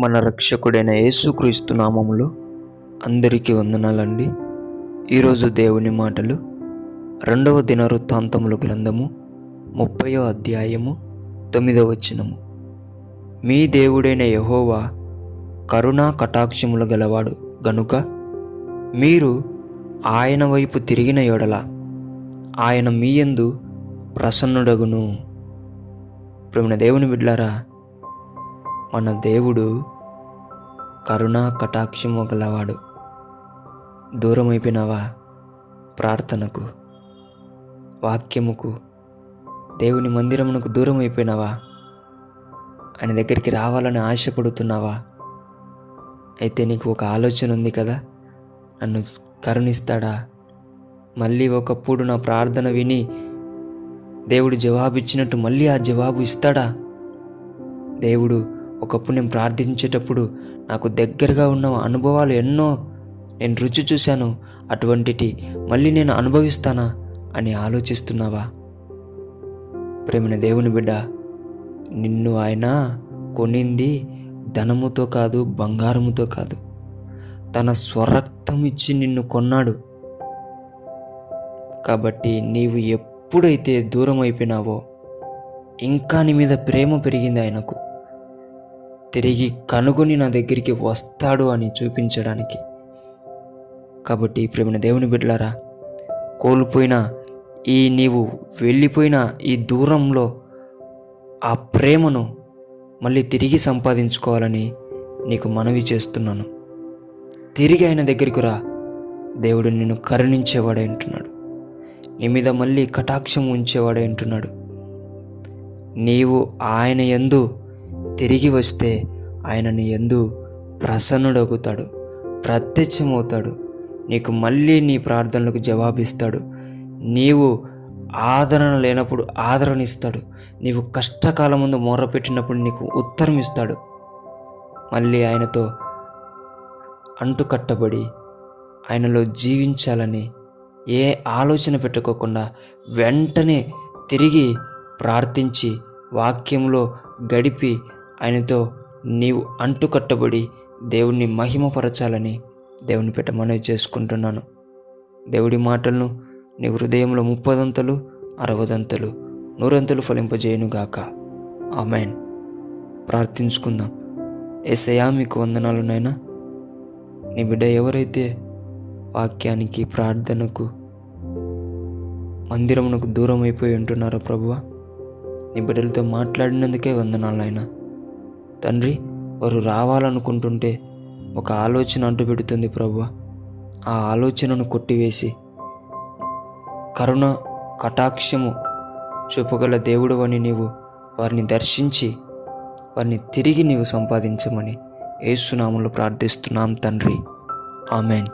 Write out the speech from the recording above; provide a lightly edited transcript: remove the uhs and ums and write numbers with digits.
మన రక్షకుడైన యేసుక్రీస్తు నామములో అందరికీ వందనాలండి. ఈరోజు దేవుని మాటలు 2వ దినవృత్తాంతముల గ్రంథము 30వ అధ్యాయము 9వ వచనము. మీ దేవుడైన యెహోవా కరుణా కటాక్షములు గలవాడు గనుక మీరు ఆయన వైపు తిరిగిన యెడల ఆయన మీ యందు ప్రసన్నుడగును. ప్రియమైన దేవుని బిడ్డలారా, మన దేవుడు కరుణా కటాక్షము గలవాడు. దూరం అయిపోయినావా? ప్రార్థనకు, వాక్యముకు, దేవుని మందిరమునకు దూరం అయిపోయినావా? ఆయన దగ్గరికి రావాలని ఆశపడుతున్నావా? అయితే నీకు ఒక ఆలోచన ఉంది కదా, నన్ను కరుణిస్తాడా? మళ్ళీ ఒకప్పుడు నా ప్రార్థన విని దేవుడు జవాబిచ్చినట్టు మళ్ళీ ఆ జవాబు ఇస్తాడా? దేవుడు ఒకప్పుడు నేను ప్రార్థించేటప్పుడు నాకు దగ్గరగా ఉన్న అనుభవాలు ఎన్నో నేను రుచి చూశాను, అటువంటిటి మళ్ళీ నేను అనుభవిస్తానా అని ఆలోచిస్తున్నావా? ప్రేమైన దేవుని బిడ్డ, నిన్ను ఆయన కొనింది ధనముతో కాదు, బంగారముతో కాదు, తన స్వరక్తం ఇచ్చి నిన్ను కొన్నాడు. కాబట్టి నీవు ఎప్పుడైతే దూరం అయిపోయినావో ఇంకా నీ మీద ప్రేమ పెరిగింది ఆయనకు. తిరిగి కనుగొని నా దగ్గరికి వస్తాడు అని చూపించడానికి. కాబట్టి ప్రేమైన దేవుని బిడ్డలారా, కోల్పోయిన నీవు వెళ్ళిపోయిన ఈ దూరంలో ఆ ప్రేమను మళ్ళీ తిరిగి సంపాదించుకోవాలని నీకు మనవి చేస్తున్నాను. తిరిగి ఆయన దగ్గరికి రా. దేవుడు నిన్ను కరుణించేవాడే అంటున్నాడు. నీ మీద మళ్ళీ కటాక్షం ఉంచేవాడే అంటున్నాడు. నీవు ఆయన యందు తిరిగి వస్తే ఆయన నీ యందు ప్రసన్నుడవుతాడు, ప్రత్యక్షమవుతాడు. నీకు మళ్ళీ నీ ప్రార్థనలకు జవాబిస్తాడు. నీవు ఆదరణ లేనప్పుడు ఆదరణ ఇస్తాడు. నీవు కష్టకాలం ముందు మొర్రపెట్టినప్పుడు నీకు ఉత్తరం ఇస్తాడు. మళ్ళీ ఆయనతో అంటుకట్టబడి ఆయనలో జీవించాలని ఏ ఆలోచన పెట్టుకోకుండా వెంటనే తిరిగి ప్రార్థించి వాక్యంలో గడిపి ఆయనతో నీవు అంటుకట్టబడి దేవుణ్ణి మహిమపరచాలని దేవుని పెట్ట మనవి చేసుకుంటున్నాను. దేవుడి మాటలను నీ హృదయంలో 30 60 100 ఫలింపజేయునుగాక. ఆమెన్. ప్రార్థించుకుందాం. యేసయ్యా, మీకు వందనాలు నాయనా. నీ బిడ్డ ఎవరైతే వాక్యానికి, ప్రార్థనకు, మందిరమునకు దూరం అయిపోయి ఉంటున్నారో ప్రభువా, నీ బిడ్డలతో మాట్లాడినందుకే వందనాలు నాయనా. తండ్రి, వారు రావాలనుకుంటుంటే ఒక ఆలోచన అంటు పెడుతుంది ప్రభువా. ఆ ఆలోచనను కొట్టివేసి కరుణ కటాక్షము చూపగల దేవుడు అని నీవు వారిని దర్శించి వారిని తిరిగి నీవు సంపాదించమని యేసు నామములో ప్రార్థిస్తున్నాం తండ్రి. ఆమెన్.